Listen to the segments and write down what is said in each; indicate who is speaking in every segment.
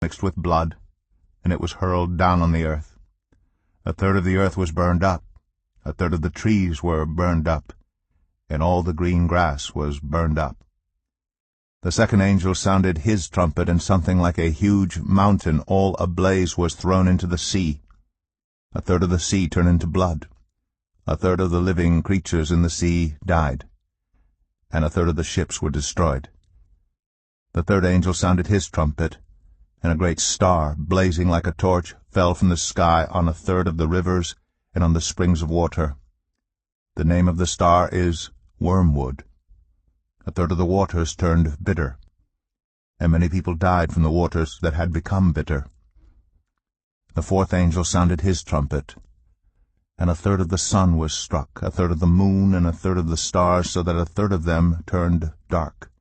Speaker 1: mixed with blood, and it was hurled down on the earth. A third of the earth was burned up, a third of the trees were burned up, and all the green grass was burned up. The second angel sounded his trumpet, and something like a huge mountain all ablaze was thrown into the sea. A third of the sea turned into blood. A third of the living creatures in the sea died, and a third of the ships were destroyed. The third angel sounded his trumpet, and a great star, blazing like a torch, fell from the sky on a third of the rivers and on the springs of water. The name of the star is Wormwood. A third of the waters turned bitter, and many people died from the waters that had become bitter. The fourth angel sounded his trumpet, and a third of the sun was struck, a third of the moon, and a third of the stars, so that a third of them turned dark.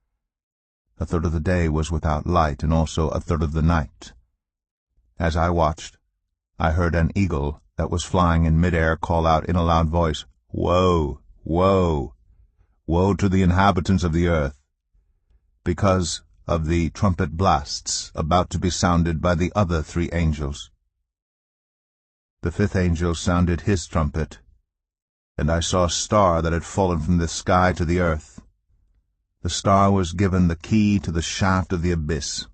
Speaker 1: A third of the day was without light, and also a third of the night. As I watched, I heard an eagle that was flying in mid-air call out in a loud voice, "Woe! Woe! Woe to the inhabitants of the earth, because of the trumpet blasts about to be sounded by the other three angels." The fifth angel sounded his trumpet, and I saw a star that had fallen from the sky to the earth. The star was given the key to the shaft of the abyss.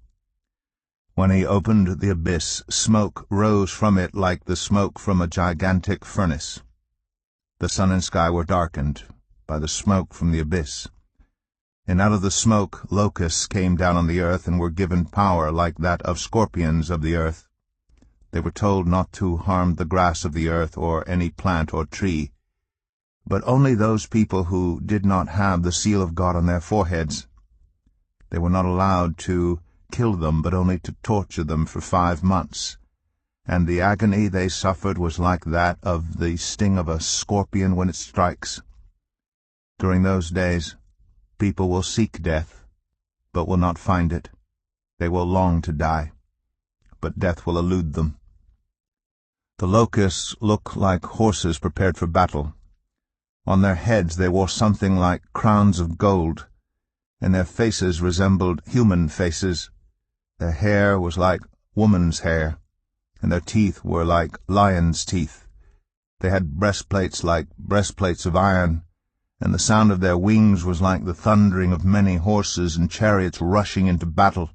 Speaker 1: When he opened the abyss, smoke rose from it like the smoke from a gigantic furnace. The sun and sky were darkened by the smoke from the abyss, and out of the smoke locusts came down on the earth and were given power like that of scorpions of the earth. They were told not to harm the grass of the earth or any plant or tree, but only those people who did not have the seal of God on their foreheads. They were not allowed to kill them, but only to torture them for 5 months, and the agony they suffered was like that of the sting of a scorpion when it strikes. During those days, people will seek death, but will not find it. They will long to die, but death will elude them. The locusts look like horses prepared for battle. On their heads they wore something like crowns of gold, and their faces resembled human faces. Their hair was like woman's hair, and their teeth were like lions' teeth. They had breastplates like breastplates of iron, and the sound of their wings was like the thundering of many horses and chariots rushing into battle.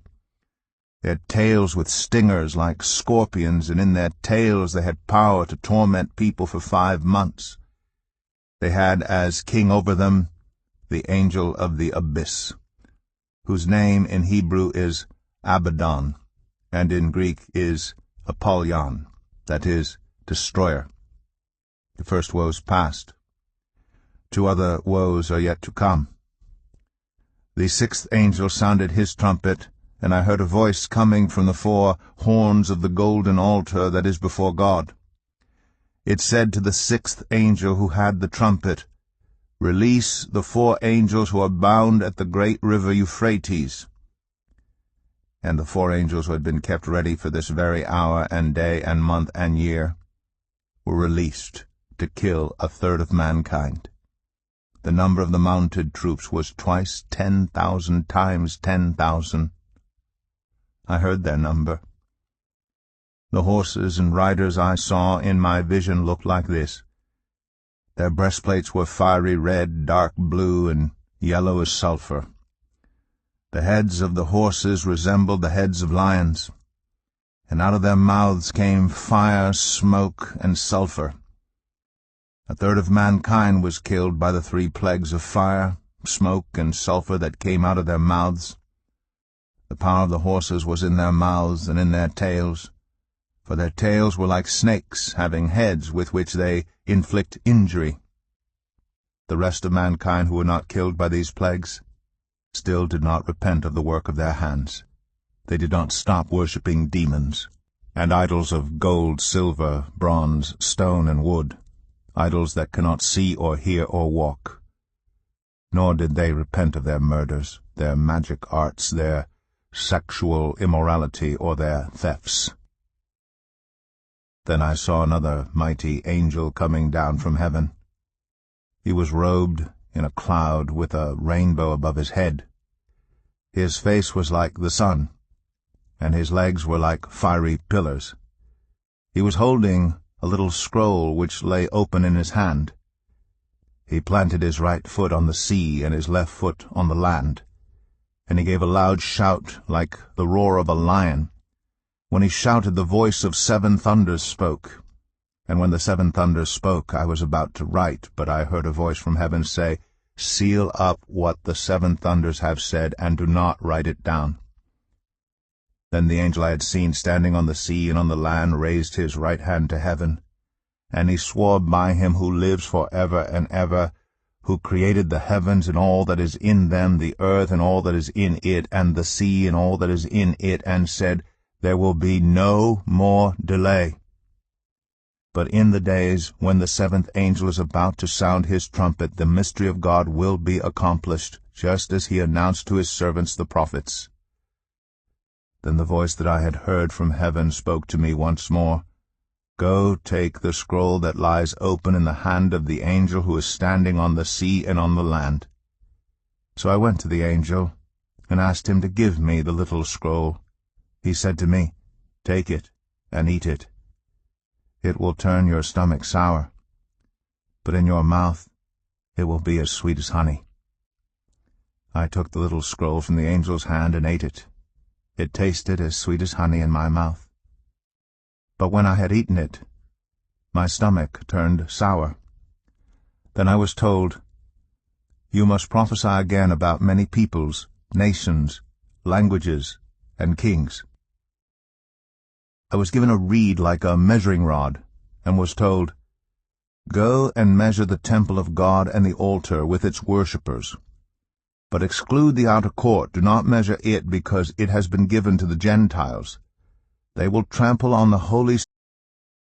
Speaker 1: They had tails with stingers like scorpions, and in their tails they had power to torment people for 5 months. They had as king over them the angel of the abyss, whose name in Hebrew is Abaddon, and in Greek is Apollyon, that is, destroyer. The first woes passed. 2 other woes are yet to come. The sixth angel sounded his trumpet, and I heard a voice coming from the 4 horns of the golden altar that is before God. It said to the sixth angel who had the trumpet, "Release the 4 angels who are bound at the great river Euphrates." And the 4 angels who had been kept ready for this very hour and day and month and year were released to kill a third of mankind. The number of the mounted troops was twice 10,000 times 10,000. I heard their number. The horses and riders I saw in my vision looked like this. Their breastplates were fiery red, dark blue, and yellow as sulphur. The heads of the horses resembled the heads of lions, and out of their mouths came fire, smoke, and sulphur. A third of mankind was killed by the 3 plagues of fire, smoke, and sulphur that came out of their mouths. The power of the horses was in their mouths and in their tails, for their tails were like snakes, having heads with which they inflict injury. The rest of mankind who were not killed by these plagues still did not repent of the work of their hands. They did not stop worshipping demons and idols of gold, silver, bronze, stone, and wood, idols that cannot see or hear or walk. Nor did they repent of their murders, their magic arts, their sexual immorality, or their thefts. Then I saw another mighty angel coming down from heaven. He was robed in a cloud with a rainbow above his head. His face was like the sun, and his legs were like fiery pillars. He was holding a little scroll which lay open in his hand. He planted his right foot on the sea and his left foot on the land, and he gave a loud shout like the roar of a lion. When he shouted, the voice of 7 thunders spoke. And when the 7 thunders spoke, I was about to write, but I heard a voice from heaven say, "Seal up what the 7 thunders have said, and do not write it down." Then the angel I had seen standing on the sea and on the land raised his right hand to heaven, and he swore by him who lives for ever and ever, who created the heavens and all that is in them, the earth and all that is in it, and the sea and all that is in it, and said, "There will be no more delay." But in the days when the 7th angel is about to sound his trumpet, the mystery of God will be accomplished, just as he announced to his servants the prophets. Then the voice that I had heard from heaven spoke to me once more, "Go, take the scroll that lies open in the hand of the angel who is standing on the sea and on the land." So I went to the angel and asked him to give me the little scroll. He said to me, "Take it and eat it. It will turn your stomach sour, but in your mouth it will be as sweet as honey." I took the little scroll from the angel's hand and ate it. It tasted as sweet as honey in my mouth. But when I had eaten it, my stomach turned sour. Then I was told, "You must prophesy again about many peoples, nations, languages, and kings." I was given a reed like a measuring rod, and was told, "Go and measure the temple of God and the altar with its worshippers. But exclude the outer court, do not measure it, because it has been given to the Gentiles. They will trample on the holy